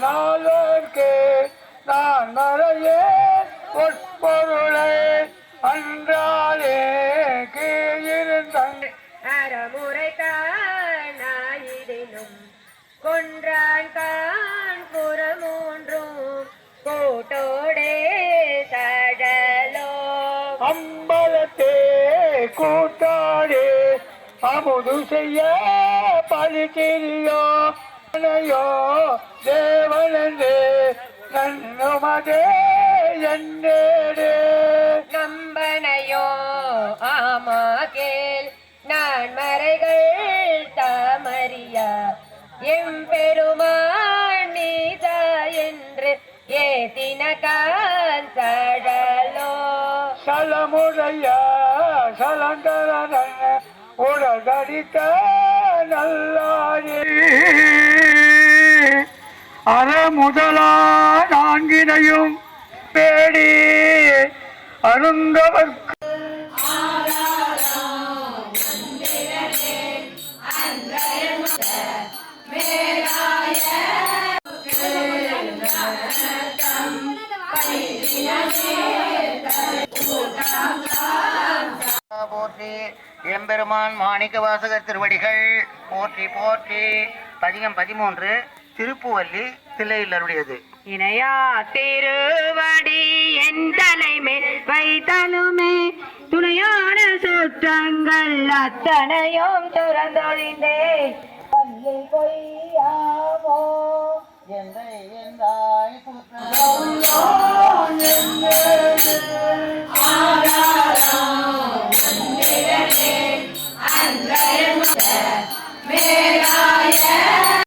நாளுக்கு நான் மறையே பொருளை அன்றாலே கீழிருந்தன் அறமுறைத்தானாயிடினும் கொன்றான் தான் புறமூன்றும் கூட்டோடே தடலோ அம்பலத்தே கூட்டாடே அமுது செய்ய பழிக்கிறியோ தேவனே நன்னுமதே என்னே நம்பனையோ ஆமா கேள் நான் மறைகள் தாமறியா எம்பெருமான் நீதா என்று ஏதினகான் சடலோ சலமுடைய சலந்தரன் உடகடித்த நல்லாரே அறமுதலா நான்கினையும் பேடி அருந்தவர்க்கு போற்றி எம்பெருமான் மாணிக்க வாசகர் திருவடிகள் போற்றி போற்றி. பதிகம் 13 திருப்புவல்லி தில்லையிலருடையது. இணையா திருவடி என் தலைமே வைத்தலுமே துணையான சுற்றங்கள் அத்தனையும் துறந்தொழிந்தே பள்ளி பொய்யாமோ எந்த